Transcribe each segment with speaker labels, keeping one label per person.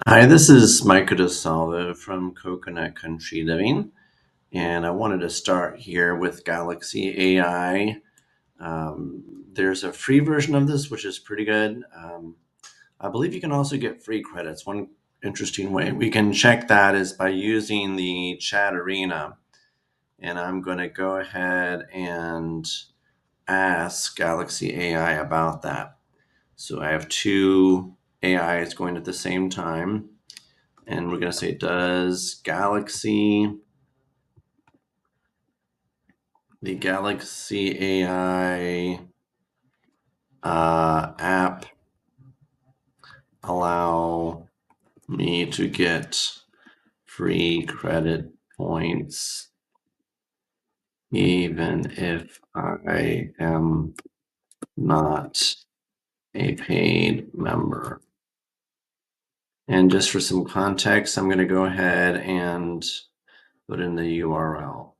Speaker 1: Hi, this is Micah DeSalvo from Coconut Country Living, and I wanted to start here with Galaxy AI. There's a free version of this, which is pretty good. I believe you can also get free credits. One interesting way we can check that is by using the chat arena, and I'm going to go ahead and ask Galaxy AI about that. So I have two AIs going at the same time. And we're going to say, does the Galaxy AI app allow me to get free credit points even if I am not a paid member? And just for some context, I'm going to go ahead and put in the URL.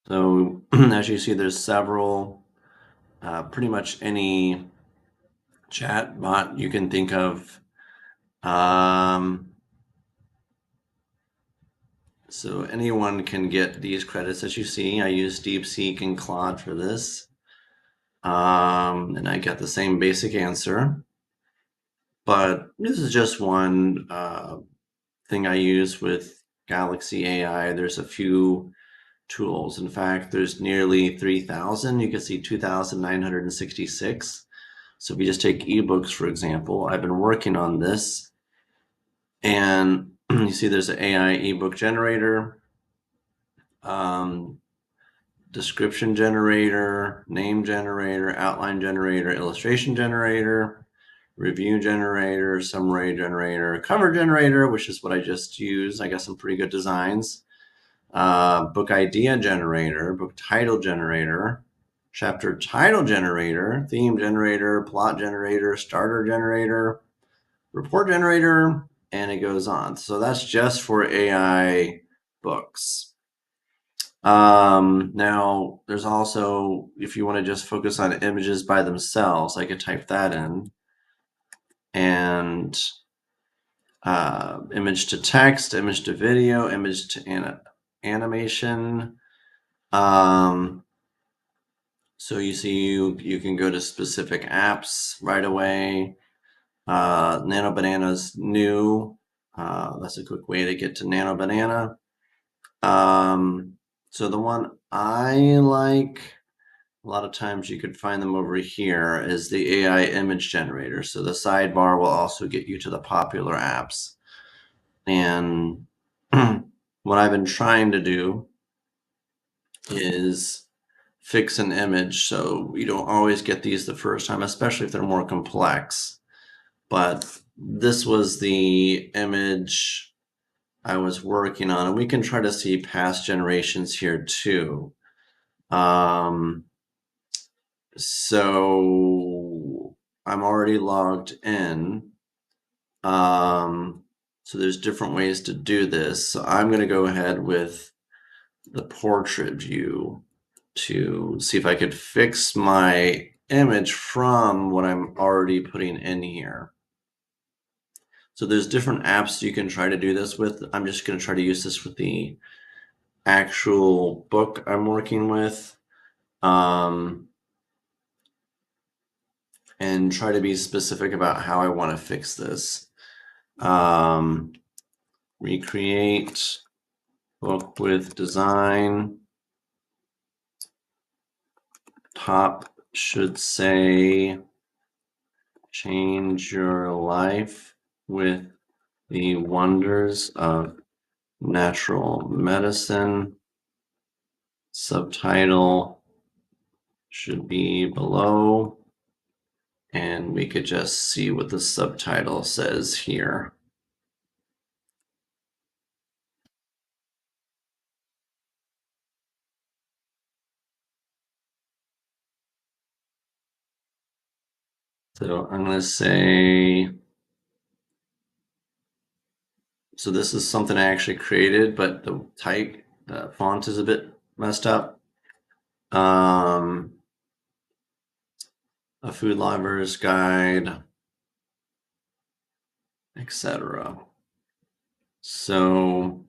Speaker 1: So as you see, there's several, pretty much any chat bot you can think of. So anyone can get these credits that you see. I use DeepSeek and Claude for this. And I get the same basic answer. But this is just one thing I use with Galaxy AI. There's a few tools. In fact, there's nearly 3,000. You can see 2,966. So if you just take ebooks, for example, I've been working on this. And you see there's an AI ebook generator, description generator, name generator, outline generator, illustration generator, review generator, summary generator, cover generator, which is what I just used. I got some pretty good designs. Book idea generator, book title generator, chapter title generator, theme generator, plot generator, starter generator, report generator, and it goes on. So that's just for AI books. Now there's also, if you want to just focus on images by themselves, I could type that in, and image to text, image to video, image to animation. So you see, you can go to specific apps right away. Nano Banana's new. That's a quick way to get to Nano Banana. So the one I like, a lot of times you could find them over here, is the AI image generator. So the sidebar will also get you to the popular apps. And what I've been trying to do is fix an image so you don't always get these the first time, especially if they're more complex. But this was the image I was working on, and we can try to see past generations here too. So I'm already logged in. So there's different ways to do this. So I'm going to go ahead with the portrait view to see if I could fix my image from what I'm already putting in here. So there's different apps you can try to do this with. I'm just going to try to use this with the actual book I'm working with, and try to be specific about how I want to fix this. Recreate book with design. Top should say change your life with the wonders of natural medicine. Subtitle should be below, and we could just see what the subtitle says here. So I'm going to say, so this is something I actually created, but the The font is a bit messed up. A food lover's guide, etc. So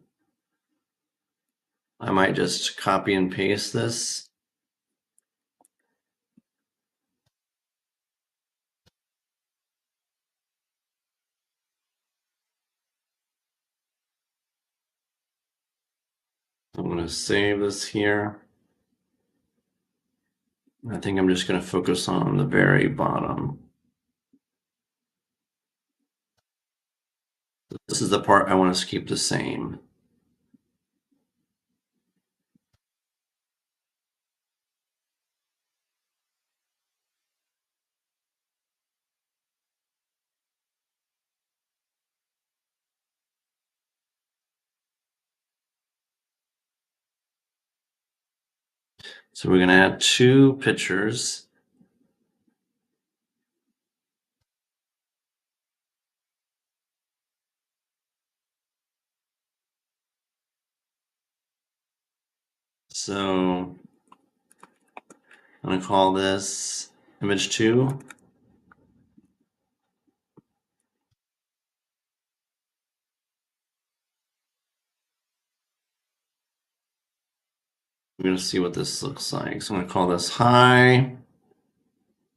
Speaker 1: I might just copy and paste this. I'm going to save this here. I think I'm just going to focus on the very bottom. This is the part I want to keep the same. So we're going to add 2 pictures. So I'm going to call this image 2. We're going to see what this looks like. So I'm going to call this hi.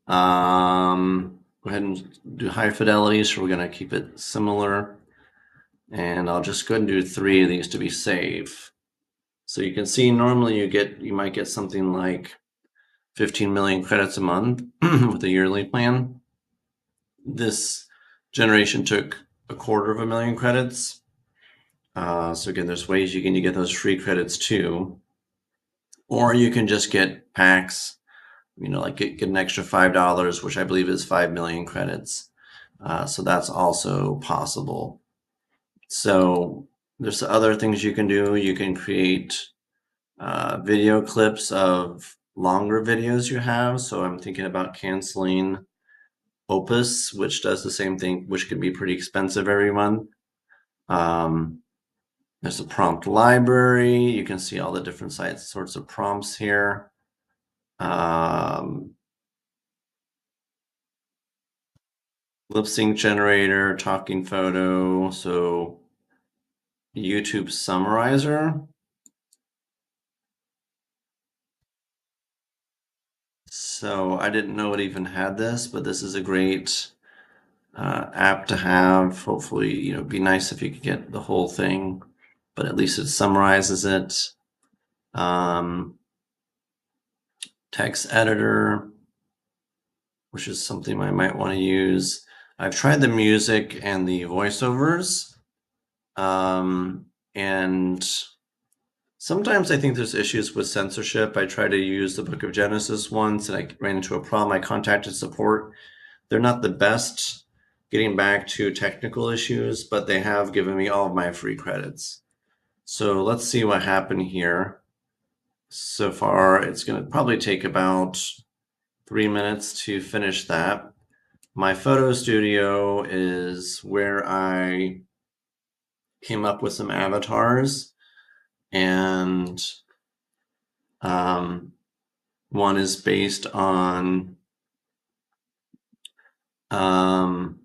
Speaker 1: Go ahead and do high fidelity. So we're going to keep it similar. And I'll just go ahead and do 3 of these to be safe. So you can see normally you might get something like 15 million credits a month with a yearly plan. This generation took 250,000 credits. So again, there's ways you can get those free credits too. Or you can just get packs, like get an extra $5, which I believe is 5 million credits. So that's also possible. So there's other things you can do. You can create video clips of longer videos you have. So I'm thinking about canceling Opus, which does the same thing, which can be pretty expensive every month. There's a prompt library. You can see all the different sorts of prompts here. Lip sync generator, talking photo. So YouTube summarizer. So I didn't know it even had this, but this is a great app to have. Hopefully, it'd be nice if you could get the whole thing, but at least it summarizes it. Text editor, which is something I might want to use. I've tried the music and the voiceovers, and sometimes I think there's issues with censorship. I tried to use the Book of Genesis once, and I ran into a problem. I contacted support. They're not the best getting back to technical issues, but they have given me all of my free credits. So let's see what happened here. So far, it's going to probably take about 3 minutes to finish that. My photo studio is where I came up with some avatars, and one is based on the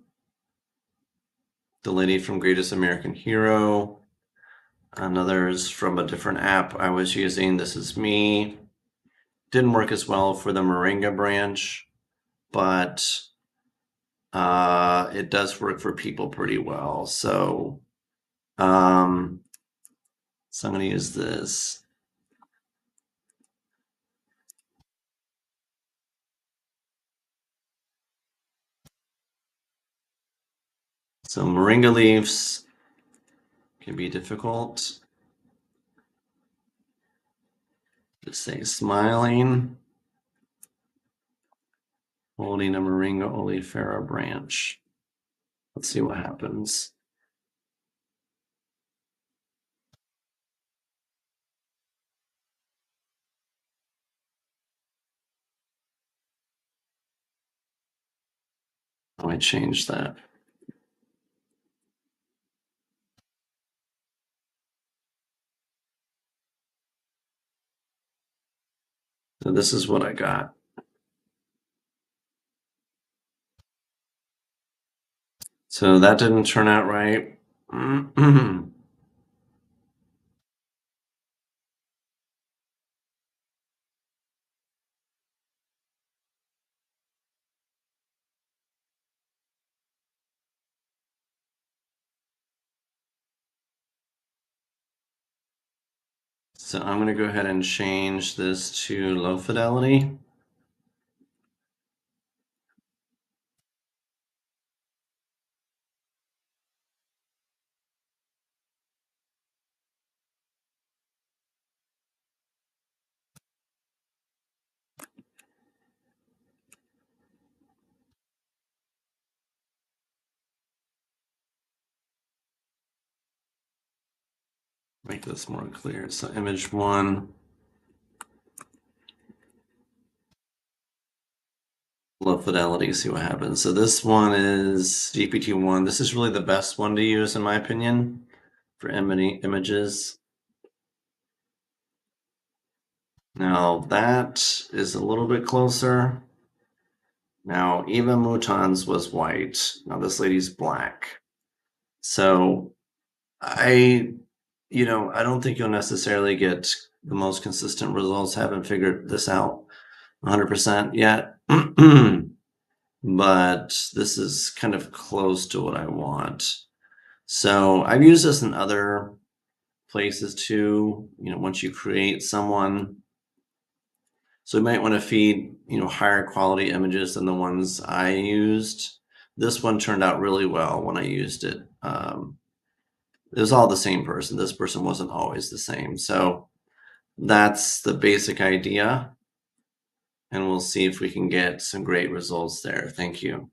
Speaker 1: lady from Greatest American Hero. Another is from a different app I was using. This is me. Didn't work as well for the Moringa branch, but it does work for people pretty well. So, I'm going to use this. So moringa leaves can be difficult. Just say smiling, holding a moringa oleifera branch. Let's see what happens. Oh, I changed that. So this is what I got. So that didn't turn out right. So I'm going to go ahead and change this to low fidelity. Make this more clear. So image 1, low fidelity, see what happens. So this one is GPT-1. This is really the best one to use in my opinion for images. Now that is a little bit closer. Now Eva Mouton's was white. Now this lady's black. So I don't think you'll necessarily get the most consistent results. Haven't figured this out 100% yet. But this is kind of close to what I want. So I've used this in other places too. Once you create someone, so you might want to feed, higher quality images than the ones I used. This one turned out really well when I used it. It was all the same person. This person wasn't always the same. So that's the basic idea. And we'll see if we can get some great results there. Thank you.